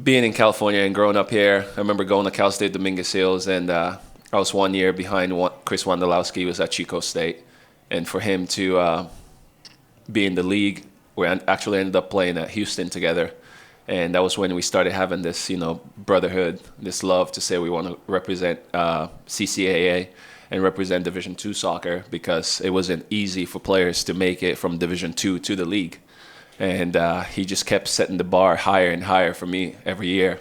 being in California and growing up here, I remember going to Cal State Dominguez Hills, and I was 1 year behind Chris Wondolowski, who was at Chico State. And for him to be in the league, we actually ended up playing at Houston together. And that was when we started having this, brotherhood, this love to say we want to represent CCAA and represent Division II soccer, because it wasn't easy for players to make it from Division II to the league. And he just kept setting the bar higher and higher for me every year.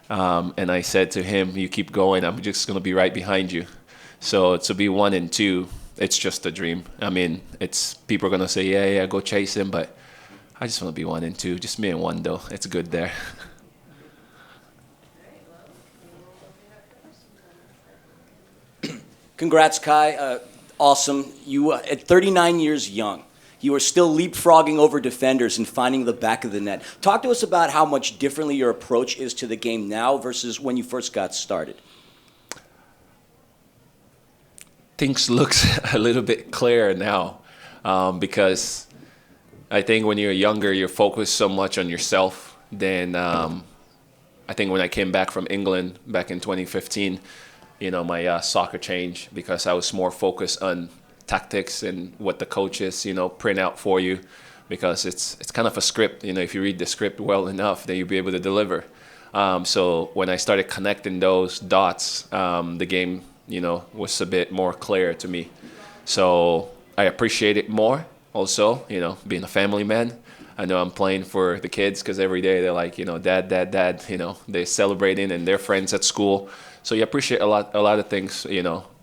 And I said to him, you keep going, I'm just going to be right behind you. So to be 1 and 2, it's just a dream. I mean, people are going to say, yeah, go chase him. But I just want to be 1 and 2. Just me and 1, though. It's good there. Congrats, Kai. Awesome. You, at 39 years young, you are still leapfrogging over defenders and finding the back of the net. Talk to us about how much differently your approach is to the game now versus when you first got started. Things look a little bit clearer now, because I think when you're younger, you're focused so much on yourself. Then I think when I came back from England back in 2015, my soccer changed, because I was more focused on tactics and what the coaches, print out for you, because it's kind of a script. If you read the script well enough, then you'll be able to deliver. So when I started connecting those dots, the game, was a bit more clear to me. So I appreciate it more also, being a family man. I know I'm playing for the kids, because every day they're like, dad, they're celebrating, and they're friends at school. So you appreciate a lot of things,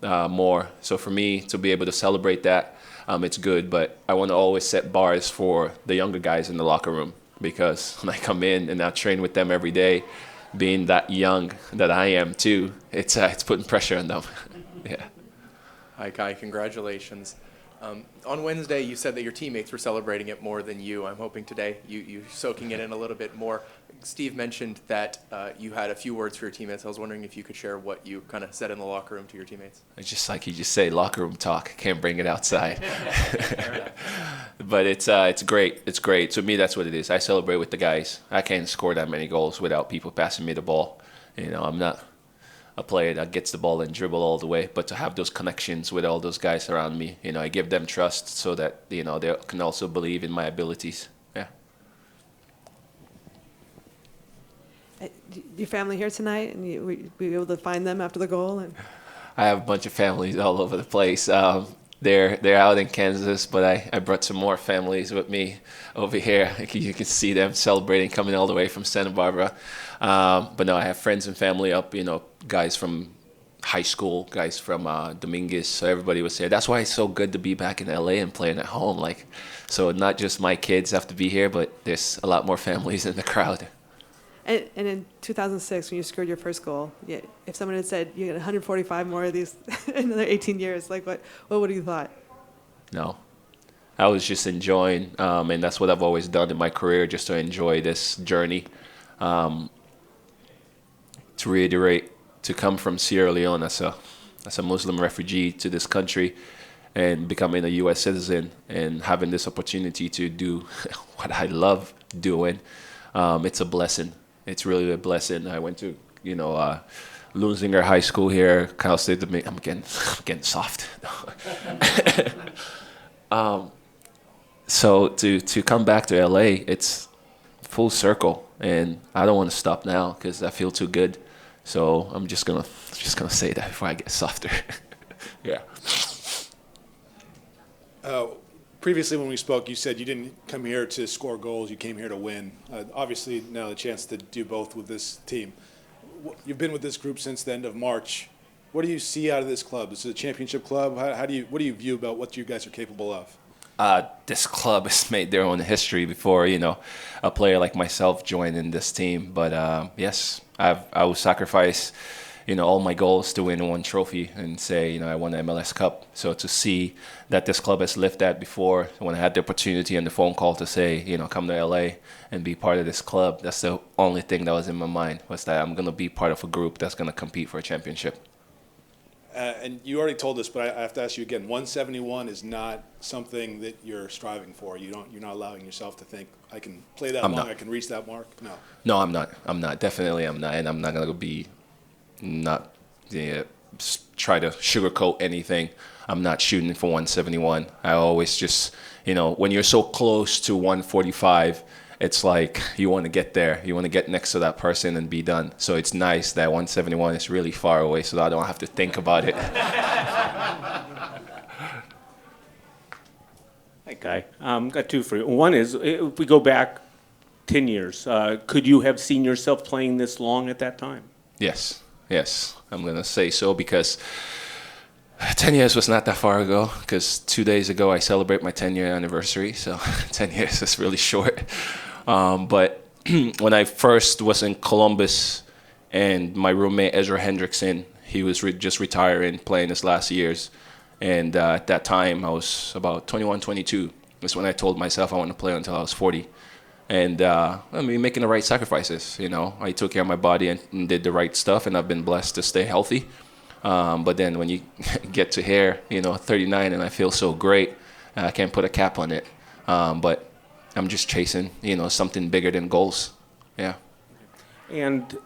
more. So for me to be able to celebrate that, it's good. But I want to always set bars for the younger guys in the locker room, because when I come in and I train with them every day, being that young that I am too, it's putting pressure on them. Yeah. Hi, Kai. Congratulations. On Wednesday, you said that your teammates were celebrating it more than you. I'm hoping today you're soaking it in a little bit more. Steve mentioned that you had a few words for your teammates. I was wondering if you could share what you kind of said in the locker room to your teammates. It's just like you just say, locker room talk. Can't bring it outside. But it's great. It's great. To me, that's what it is. I celebrate with the guys. I can't score that many goals without people passing me the ball. I'm not a player that gets the ball and dribble all the way, but to have those connections with all those guys around me, I give them trust so that, they can also believe in my abilities. Yeah. Your family here tonight, and you be able to find them after the goal? And I have a bunch of families all over the place. They're out in Kansas, but I brought some more families with me over here. You can see them celebrating, coming all the way from Santa Barbara. But no, I have friends and family up, guys from high school, guys from Dominguez. So everybody was here. That's why it's so good to be back in LA and playing at home. So not just my kids have to be here, but there's a lot more families in the crowd. And in 2006, when you scored your first goal, if someone had said you get 145 more of these in another 18 years, what would you thought? No. I was just enjoying, and that's what I've always done in my career, just to enjoy this journey. To reiterate, to come from Sierra Leone as a Muslim refugee to this country and becoming a U.S. citizen and having this opportunity to do what I love doing, it's a blessing. It's really a blessing. I went to, Lunzinger High School here, Cal State. I'm getting soft. So to come back to LA, it's full circle, and I don't want to stop now because I feel too good. So I'm just gonna say that before I get softer. Yeah. Previously, when we spoke, you said you didn't come here to score goals. You came here to win. Obviously, now the chance to do both with this team. You've been with this group since the end of March. What do you see out of this club? This is a championship club. What do you view about what you guys are capable of? This club has made their own history before, a player like myself joined in this team. But yes, I will sacrifice, all my goals to win one trophy and say, I won the MLS Cup. So to see that this club has lived that before, when I had the opportunity and the phone call to say, come to LA and be part of this club, that's the only thing that was in my mind, was that I'm going to be part of a group that's going to compete for a championship. And you already told us, but I have to ask you again. 171 is not something that you're striving for. You're not allowing yourself to think I can play that long. not. I can reach that mark. No. No, I'm not. I'm not. Definitely, I'm not. And I'm not gonna be not try to sugarcoat anything. I'm not shooting for 171. I always just, when you're so close to 145, it's like you want to get there. You want to get next to that person and be done. So it's nice that 171 is really far away, so that I don't have to think about it. Hi, Kai. Got two for you. One is, if we go back 10 years, could you have seen yourself playing this long at that time? Yes, I'm going to say so because 10 years was not that far ago, because 2 days ago I celebrate my 10-year anniversary, so 10 years is really short. But when I first was in Columbus and my roommate Ezra Hendrickson, he was just retiring, playing his last years. And at that time, I was about 21, 22. That's when I told myself I want to play until I was 40. And making the right sacrifices. I took care of my body and did the right stuff, and I've been blessed to stay healthy. But then when you get to here, 39, and I feel so great, I can't put a cap on it. But I'm just chasing, something bigger than goals. Yeah. And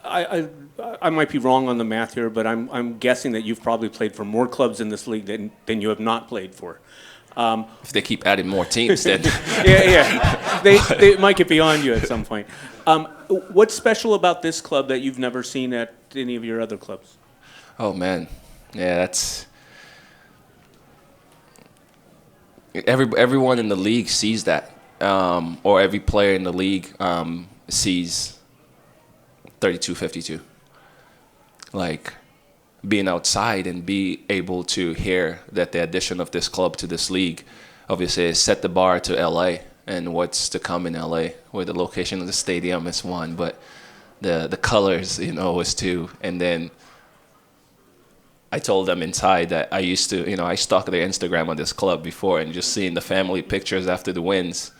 I might be wrong on the math here, but I'm guessing that you've probably played for more clubs in this league than you have not played for. If they keep adding more teams, then yeah. They might get beyond you at some point. What's special about this club that you've never seen at any of your other clubs? Oh man, yeah, that's everyone in the league sees that, or every player in the league sees 32-52. Like being outside and be able to hear that the addition of this club to this league obviously has set the bar to LA and what's to come in LA, where the location of the stadium is one, but the colors, is two. And then I told them inside that I used to, I stalked their Instagram on this club before, and just seeing the family pictures after the wins,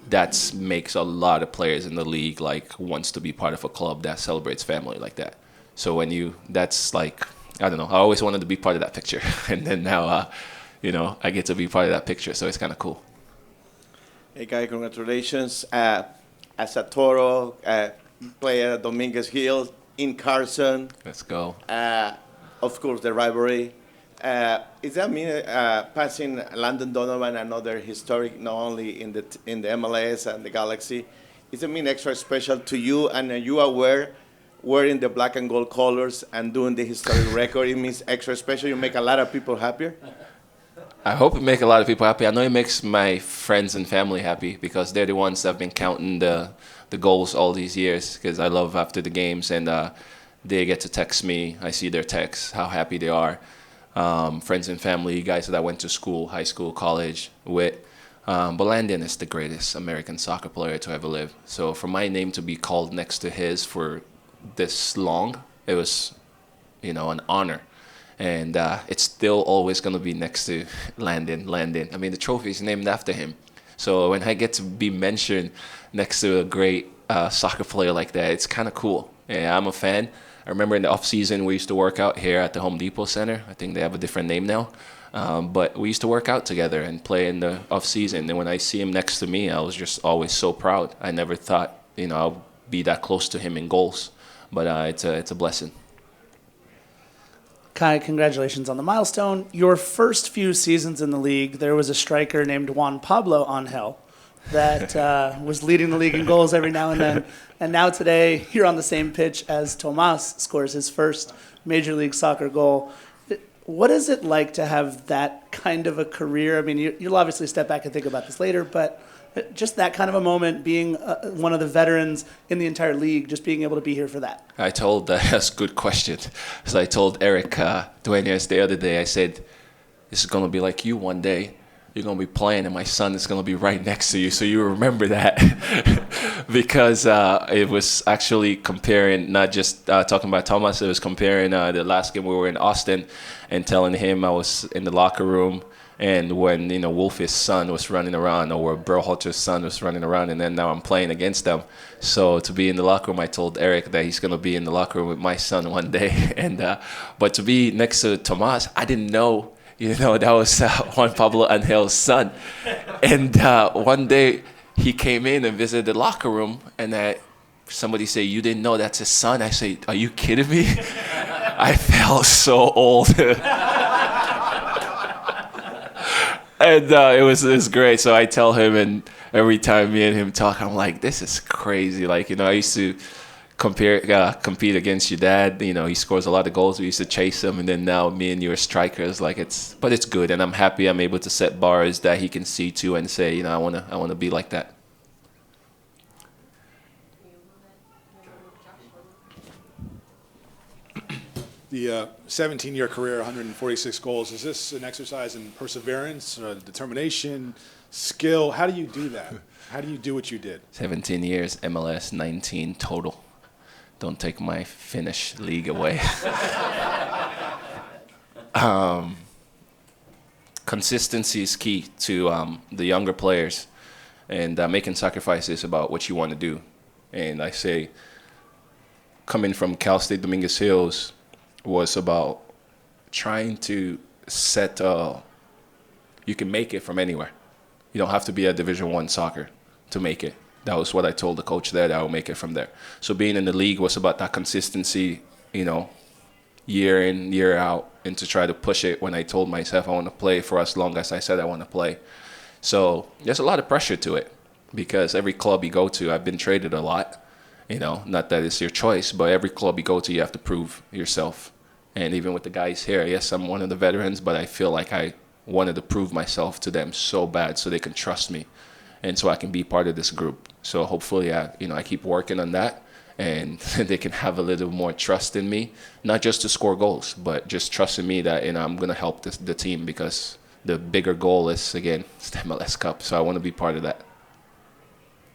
that makes a lot of players in the league wants to be part of a club that celebrates family like that. So that's like, I don't know, I always wanted to be part of that picture. And then now, I get to be part of that picture. So it's kind of cool. Hey, Guy, congratulations. As a Toro player at Dominguez Hill, in Carson. Let's go. Of course, the rivalry. Is that mean passing Landon, Donovan, another historic, not only in the MLS and the Galaxy, does it mean extra special to you? And are you aware wearing the black and gold colors and doing the historic record, it means extra special? You make a lot of people happier? I hope it makes a lot of people happy. I know it makes my friends and family happy, because they're the ones that have been counting the goals all these years, because I love after the games, and they get to text me. I see their texts, how happy they are. Friends and family, guys that I went to school, high school, college with. But Landon is the greatest American soccer player to ever live. So for my name to be called next to his for this long, it was, an honor. And it's still always going to be next to Landon. I mean, the trophy is named after him. So when I get to be mentioned next to a great soccer player like that, it's kind of cool. Yeah, I'm a fan. I remember in the off-season, we used to work out here at the Home Depot Center. I think they have a different name now. But we used to work out together and play in the off-season. And when I see him next to me, I was just always so proud. I never thought, I'll be that close to him in goals. But it's a blessing. Kai, congratulations on the milestone. Your first few seasons in the league, there was a striker named Juan Pablo Onel that was leading the league in goals every now and then. And now today, you're on the same pitch as Tomas scores his first Major League Soccer goal. What is it like to have that kind of a career? I mean, you'll obviously step back and think about this later, but just that kind of a moment, being one of the veterans in the entire league, just being able to be here for that. That's a good question. So I told Eric Duenas the other day, I said, this is going to be like you one day. You're going to be playing, and my son is going to be right next to you, so you remember that. Because it was actually comparing, not just talking about Thomas, it was comparing the last game we were in Austin and telling him I was in the locker room And when, Wolf's son was running around, or Berhalter's son was running around, and then now I'm playing against them. So to be in the locker room, I told Eric that he's going to be in the locker room with my son one day. But to be next to Tomas, I didn't know, that was Juan Pablo Onel's son. And one day he came in and visited the locker room, and somebody said, "You didn't know that's his son?" I said, "Are you kidding me?" I felt so old. And it was great. So I tell him, and every time me and him talk, I'm like, this is crazy. Like, I used to compete against your dad. He scores a lot of goals. We used to chase him, and then now me and you are strikers. But it's good, and I'm happy I'm able to set bars that he can see too and say, I wanna be like that. The 17-year career, 146 goals. Is this an exercise in perseverance, determination, skill? How do you do that? How do you do what you did? 17 years, MLS, 19 total. Don't take my Finnish league away. Consistency is key to the younger players, and making sacrifices about what you want to do. And I say, coming from Cal State Dominguez Hills, was about trying to set you can make it from anywhere. You don't have to be at Division I soccer to make it. That was what I told the coach there, that I will make it from there. So being in the league was about that consistency, year in, year out, and to try to push it when I told myself I want to play for as long as I said I want to play. So there's a lot of pressure to it, because every club you go to, I've been traded a lot, not that it's your choice, but every club you go to, you have to prove yourself. And even with the guys here, yes, I'm one of the veterans, but I feel like I wanted to prove myself to them so bad so they can trust me and so I can be part of this group. So hopefully, I keep working on that, and they can have a little more trust in me, not just to score goals, but just trusting me that I'm going to help the team, because the bigger goal is, again, it's the MLS Cup. So I want to be part of that.